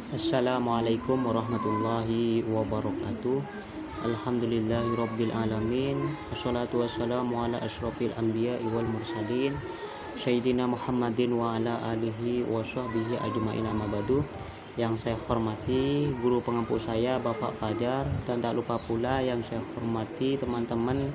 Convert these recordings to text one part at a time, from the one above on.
Assalamualaikum warahmatullahi wabarakatuh. Alhamdulillahirabbil alamin. Wassalatu wassalamu ala asyrofil anbiya'i wal mursalin Sayyidina Muhammadin wa ala alihi wa sahbihi ajma'in, amma ba'du. Yang saya hormati guru pengampu saya Bapak Fajar, dan tak lupa pula yang saya hormati teman-teman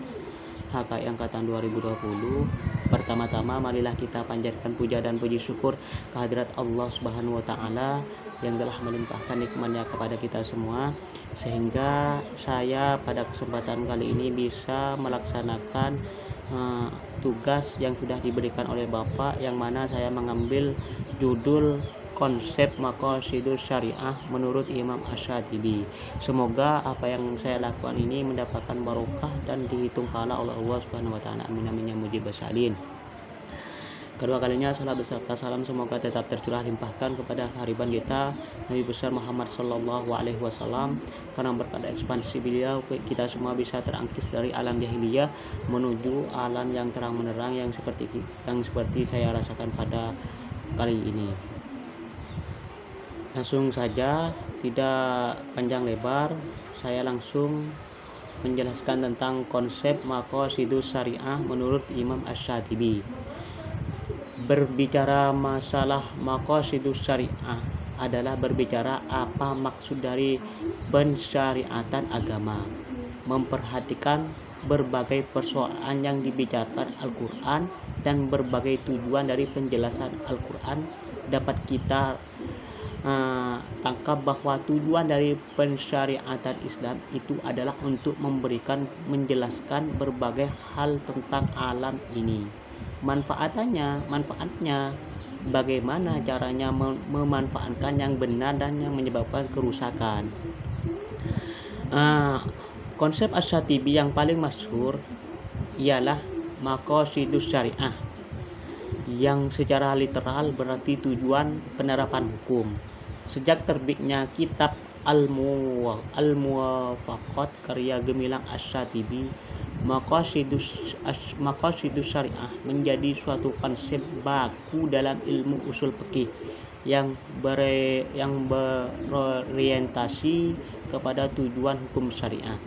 HKI Angkatan 2020. Pertama-tama marilah kita panjatkan puja dan puji syukur kehadirat Allah Subhanahu wa taala yang telah melimpahkan nikmatnya kepada kita semua, sehingga saya pada kesempatan kali ini bisa melaksanakan tugas yang sudah diberikan oleh Bapak, yang mana saya mengambil judul konsep maqasidus syariah menurut Imam Asy-Syatibi. Semoga apa yang saya lakukan ini mendapatkan barokah dan dihitung pahala oleh Allah Subhanahu wa taala. Amin amin ya mujib salin. Kedua kalinya salam beserta salam semoga tetap tercurah limpahkan kepada kehariban kita Nabi besar Muhammad sallallahu alaihi wasallam, karena berkat ekspansi beliau kita semua bisa terangkis dari alam jahiliyah menuju alam yang terang menerang yang seperti saya rasakan pada kali ini. Langsung saja, tidak panjang lebar, saya langsung menjelaskan tentang konsep maqasidus syariah menurut Imam Asy-Syatibi. Berbicara masalah maqasidus syariah adalah berbicara apa maksud dari pensyariatan agama, memperhatikan berbagai persoalan yang dibicarakan Al-Quran, dan berbagai tujuan dari penjelasan Al-Quran dapat kita tangkap bahwa tujuan dari pensyariatan Islam itu adalah untuk menjelaskan berbagai hal tentang alam ini. Manfaatnya bagaimana caranya memanfaatkan yang benar dan yang menyebabkan kerusakan. Konsep Asy-Syatibi yang paling masyhur ialah maqasidus syariah, yang secara literal berarti tujuan penerapan hukum. Sejak terbitnya kitab Al-Muwafaqat karya gemilang Asy-Syatibi, maqasidus syariah menjadi suatu konsep baku dalam ilmu usul fikih yang berorientasi kepada tujuan hukum syariah.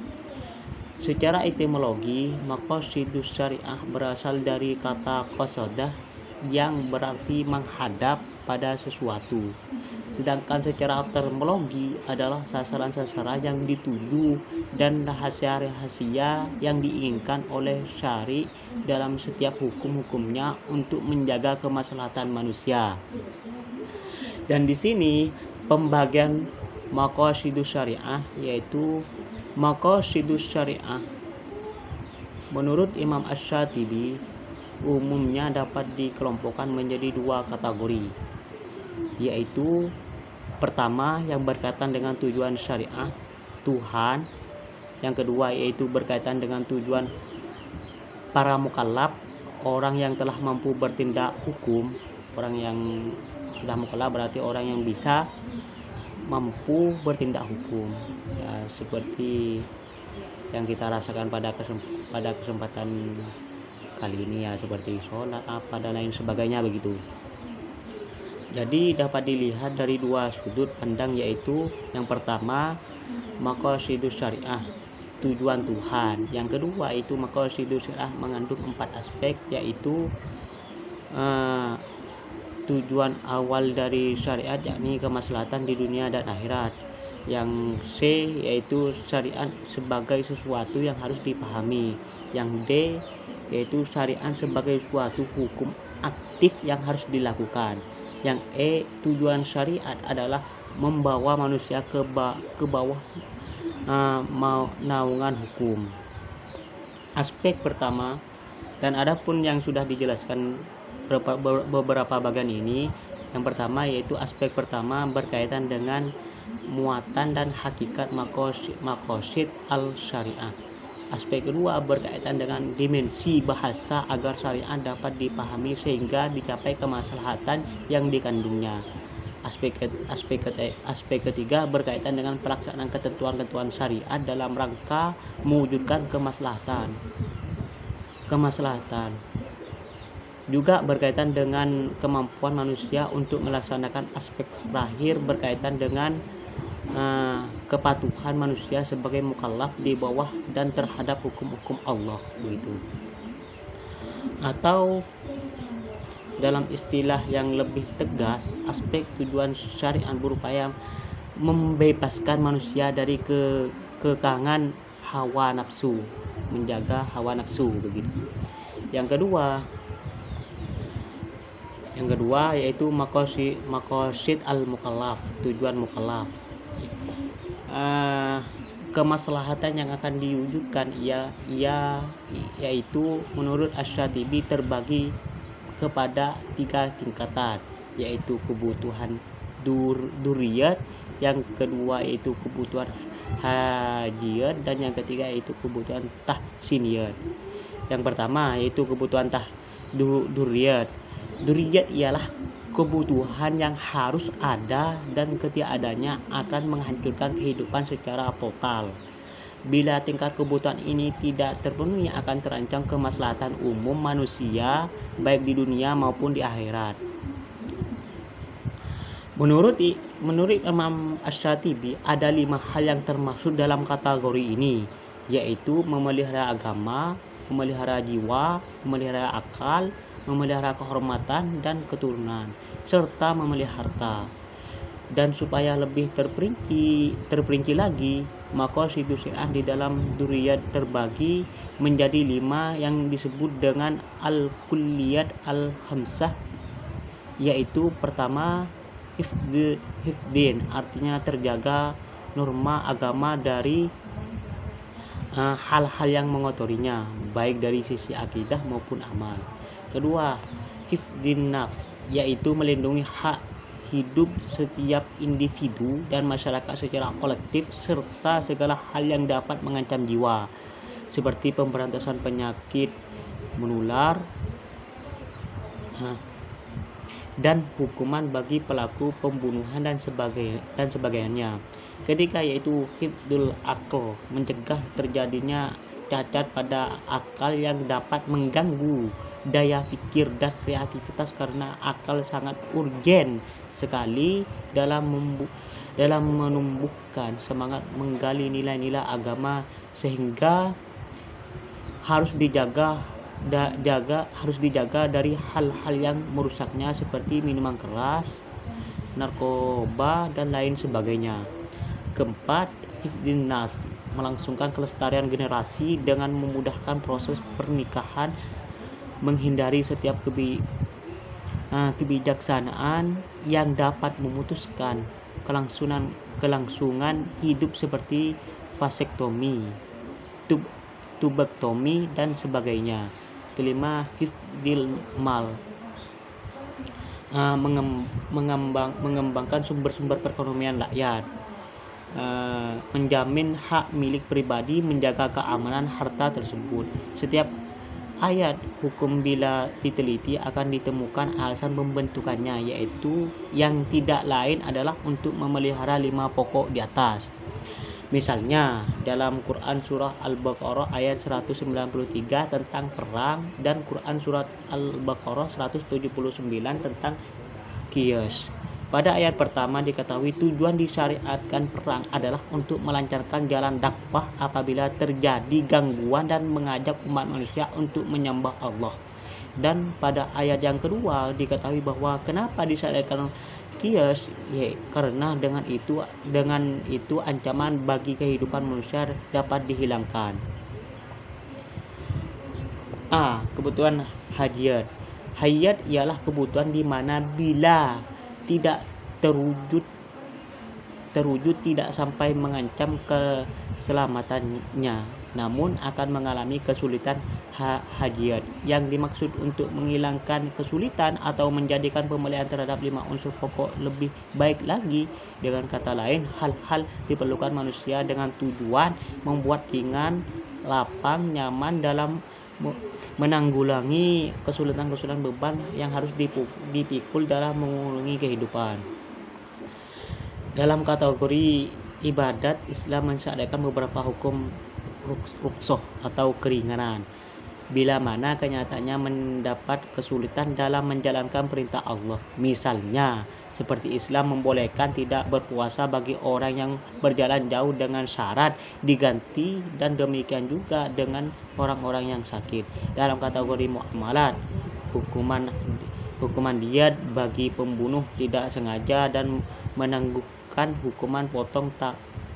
Secara etimologi, maqasidus syariah berasal dari kata qasadah yang berarti menghadap pada sesuatu. Sedangkan secara terminologi adalah sasaran-sasaran yang dituju dan rahasia-rahasia yang diinginkan oleh syari dalam setiap hukum-hukumnya untuk menjaga kemaslahatan manusia. Dan di sini pembagian maqasidus syariah, yaitu maqasidus syariah menurut Imam Asy-Syatibi umumnya dapat dikelompokkan menjadi dua kategori, yaitu pertama yang berkaitan dengan tujuan syariah Tuhan, yang kedua yaitu berkaitan dengan tujuan para mukallaf, orang yang telah mampu bertindak hukum. Orang yang sudah mukallaf berarti orang yang bisa mampu bertindak hukum, ya, seperti yang kita rasakan pada kesempatan kali ini, ya, seperti sholat apa dan lain sebagainya begitu. Jadi dapat dilihat dari dua sudut pandang, yaitu yang pertama maqasidus syariah tujuan Tuhan, yang kedua itu maqasidus syariah mengandung 4 aspek, yaitu tujuan awal dari syariat yakni kemaslahatan di dunia dan akhirat. Yang C yaitu syariat sebagai sesuatu yang harus dipahami. Yang D yaitu syariat sebagai suatu hukum aktif yang harus dilakukan. Yang E, tujuan syariat adalah membawa manusia ke bawah naungan hukum. Aspek pertama, dan adapun yang sudah dijelaskan beberapa bagian ini. Yang pertama yaitu aspek pertama berkaitan dengan muatan dan hakikat maqasid al-syariah. Aspek kedua berkaitan dengan dimensi bahasa agar syariat dapat dipahami sehingga dicapai kemaslahatan yang dikandungnya. Aspek ketiga berkaitan dengan pelaksanaan ketentuan-ketentuan syariat dalam rangka mewujudkan kemaslahatan. Juga berkaitan dengan kemampuan manusia untuk melaksanakan aspek terakhir berkaitan dengan kepatuhan manusia sebagai mukallaf di bawah dan terhadap hukum-hukum Allah begitu. Atau dalam istilah yang lebih tegas, aspek tujuan syariat berupaya membebaskan manusia dari kekangan hawa nafsu, menjaga hawa nafsu begitu. Yang kedua yaitu maqasid al-mukallaf, tujuan mukallaf. Kemaslahatan yang akan diwujudkan yaitu menurut Asy-Syatibi terbagi kepada 3 tingkatan, yaitu kebutuhan duriyat, yang kedua yaitu kebutuhan hajiyat, dan yang ketiga yaitu kebutuhan tahsiniyat. Yang pertama yaitu kebutuhan duriyat. Duriyat ialah kebutuhan yang harus ada dan ketiadanya akan menghancurkan kehidupan secara total. Bila tingkat kebutuhan ini tidak terpenuhi akan terancam kemaslahatan umum manusia baik di dunia maupun di akhirat. Menurut Imam Asy-Syatibi ada 5 hal yang termasuk dalam kategori ini, yaitu memelihara agama, memelihara jiwa, memelihara akal, memelihara kehormatan dan keturunan, serta memelihara harta. Dan supaya lebih terperinci lagi, maka syariah di dalam duriyat terbagi menjadi 5 yang disebut dengan al-kulliyat al-khamsah, yaitu pertama hifdin, artinya terjaga norma agama dari hal-hal yang mengotorinya, baik dari sisi akidah maupun amal. Kedua, hifdin nafs, yaitu melindungi hak hidup setiap individu dan masyarakat secara kolektif serta segala hal yang dapat mengancam jiwa, seperti pemberantasan penyakit menular dan hukuman bagi pelaku pembunuhan dan sebagainya. Ketiga yaitu hifdul aql, mencegah terjadinya cacat pada akal yang dapat mengganggu daya pikir dan kreativitas, karena akal sangat urgen sekali dalam menumbuhkan semangat menggali nilai-nilai agama, sehingga harus dijaga dari hal-hal yang merusaknya seperti minuman keras, narkoba dan lain sebagainya. Keempat, hifdin nas, melangsungkan kelestarian generasi dengan memudahkan proses pernikahan, menghindari setiap kebijaksanaan yang dapat memutuskan kelangsungan hidup seperti vasektomi, tubektomi dan sebagainya. Kelima, hifdil mal, mengembangkan sumber-sumber perekonomian rakyat, menjamin hak milik pribadi, menjaga keamanan harta tersebut. Setiap ayat hukum bila diteliti akan ditemukan alasan pembentukannya, yaitu yang tidak lain adalah untuk memelihara 5 pokok di atas. Misalnya dalam Quran surah Al-Baqarah ayat 193 tentang perang, dan Quran surat Al-Baqarah 179 tentang qiyas. Pada ayat pertama diketahui tujuan disyariatkan perang adalah untuk melancarkan jalan dakwah apabila terjadi gangguan dan mengajak umat manusia untuk menyembah Allah. Dan pada ayat yang kedua diketahui bahwa kenapa disyariatkan qiyas, karena dengan itu ancaman bagi kehidupan manusia dapat dihilangkan. Kebutuhan hajiyat. Hajiyat ialah kebutuhan di mana bila tidak terwujud tidak sampai mengancam keselamatannya, namun akan mengalami kesulitan hajiyat. Yang dimaksud untuk menghilangkan kesulitan atau menjadikan pemeliharaan terhadap 5 unsur pokok lebih baik lagi. Dengan kata lain, hal-hal diperlukan manusia dengan tujuan membuat ringan, lapang, nyaman dalam menanggulangi kesulitan beban yang harus dipikul dalam mengulangi kehidupan. Dalam kategori ibadat, Islam mensyariatkan beberapa hukum rukhsah atau keringanan. bila mana kenyataannya mendapat kesulitan dalam menjalankan perintah Allah. Misalnya, seperti Islam membolehkan tidak berpuasa bagi orang yang berjalan jauh dengan syarat diganti, dan demikian juga dengan orang-orang yang sakit. Dalam kategori muamalat, hukuman diat bagi pembunuh tidak sengaja dan menangguhkan hukuman potong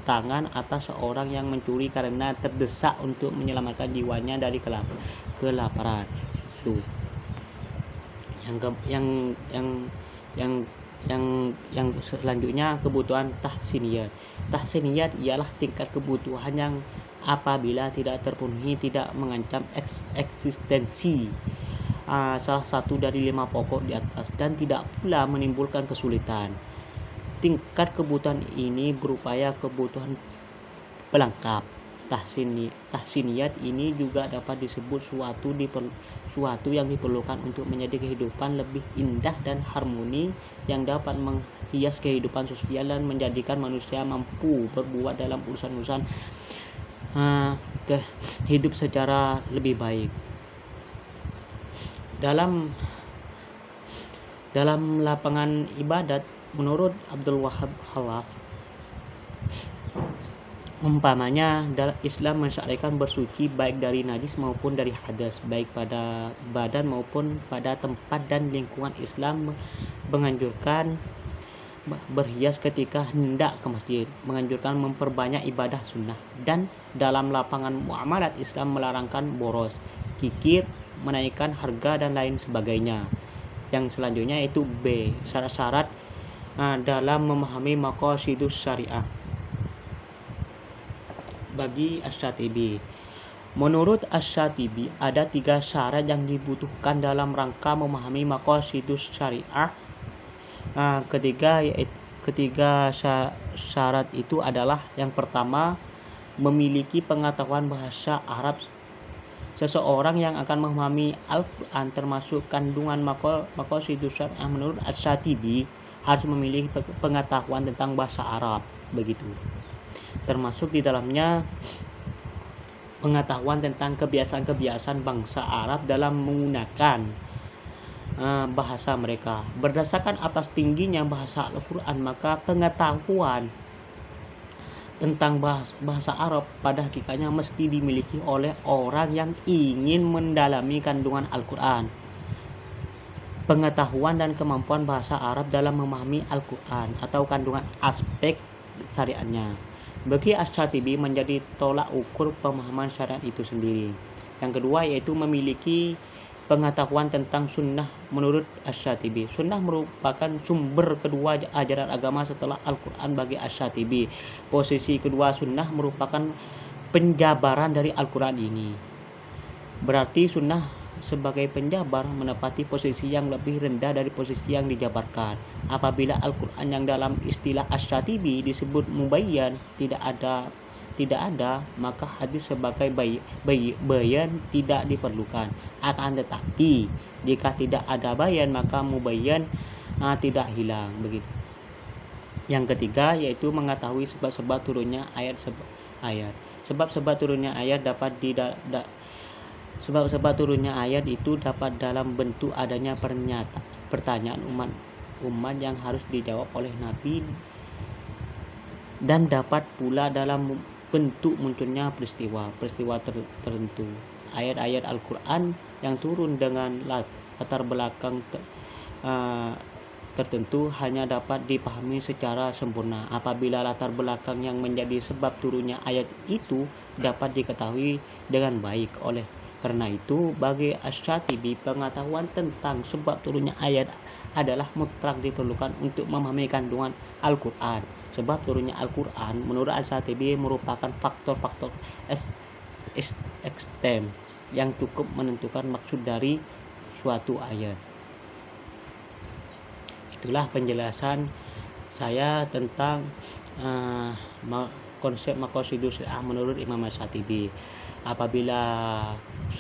tangan atas seorang yang mencuri karena terdesak untuk menyelamatkan jiwanya dari kelaparan. Itu yang selanjutnya, kebutuhan tahsiniyat. Tahsiniyat ialah tingkat kebutuhan yang apabila tidak terpenuhi tidak mengancam eksistensi salah satu dari 5 pokok di atas dan tidak pula menimbulkan kesulitan. Tingkat kebutuhan ini berupaya kebutuhan pelengkap. Tahsiniyat ini juga dapat disebut suatu yang diperlukan untuk menjadi kehidupan lebih indah dan harmoni, yang dapat menghias kehidupan sosial dan menjadikan manusia mampu berbuat dalam urusan-urusan hidup secara lebih baik. Dalam lapangan ibadat, menurut Abdul Wahab Khalaf, umpamanya Islam mensyariatkan bersuci baik dari najis maupun dari hadas, baik pada badan maupun pada tempat, dan lingkungan. Islam menganjurkan berhias ketika hendak ke masjid, menganjurkan memperbanyak ibadah sunnah, dan dalam lapangan muamalat Islam melarangkan boros, kikir, menaikkan harga, dan lain sebagainya. Yang selanjutnya yaitu B, syarat-syarat dalam memahami maqasidus syariah. Bagi Asy-Syatibi, menurut Asy-Syatibi ada 3 syarat yang dibutuhkan dalam rangka memahami maqasidus syariah. Ketiga syarat itu adalah: yang pertama, memiliki pengetahuan bahasa Arab. Seseorang yang akan memahami Al-Quran termasuk kandungan maqasidus syariah menurut Asy-Syatibi harus memiliki pengetahuan tentang bahasa Arab, begitu. Termasuk di dalamnya pengetahuan tentang kebiasaan-kebiasaan bangsa Arab dalam menggunakan bahasa mereka. Berdasarkan atas tingginya bahasa Al-Quran, maka pengetahuan tentang bahasa Arab pada hakikatnya mesti dimiliki oleh orang yang ingin mendalami kandungan Al-Quran. Pengetahuan dan kemampuan bahasa Arab dalam memahami Al-Quran atau kandungan aspek syariatnya, bagi Asy-Syatibi menjadi tolak ukur pemahaman syariat itu sendiri. Yang kedua yaitu memiliki pengetahuan tentang sunnah. Menurut Asy-Syatibi, sunnah merupakan sumber kedua ajaran agama setelah Al-Quran bagi Asy-Syatibi. Posisi kedua sunnah merupakan penjabaran dari Al-Quran ini. Berarti sunnah sebagai penjabar menepati posisi yang lebih rendah dari posisi yang dijabarkan. Apabila Al-Quran yang dalam istilah Asy-Syatibi disebut mubayyan tidak ada, maka hadis sebagai bayan tidak diperlukan. Akan tetapi jika tidak ada bayan, maka mubayyan tidak hilang, begitu. Yang ketiga yaitu mengetahui sebab-sebab turunnya ayat. Sebab-sebab turunnya ayat Sebab-sebab turunnya ayat itu dapat dalam bentuk adanya pertanyaan umat yang harus dijawab oleh Nabi, dan dapat pula dalam bentuk munculnya peristiwa tertentu. Ayat-ayat Al-Quran yang turun dengan latar belakang tertentu hanya dapat dipahami secara sempurna apabila latar belakang yang menjadi sebab turunnya ayat itu dapat diketahui dengan baik. Oleh karena itu, bagi Asy-Syatibi, pengetahuan tentang sebab turunnya ayat adalah mutlak diperlukan untuk memahami kandungan Al-Quran. Sebab turunnya Al-Quran menurut Asy-Syatibi merupakan faktor-faktor ekstrem yang cukup menentukan maksud dari suatu ayat. Itulah penjelasan saya tentang konsep maqasidus syariah menurut Imam Asy-Syatibi. Apabila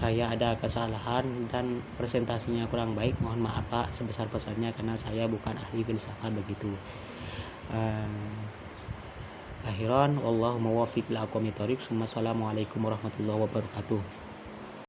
saya ada kesalahan dan presentasinya kurang baik, mohon maaf Pak sebesar-besarnya karena saya bukan ahli filsafat, begitu. Akhiran, wallahu muwaffiq ila aqwamit thoriq. Assalamualaikum warahmatullahi wabarakatuh.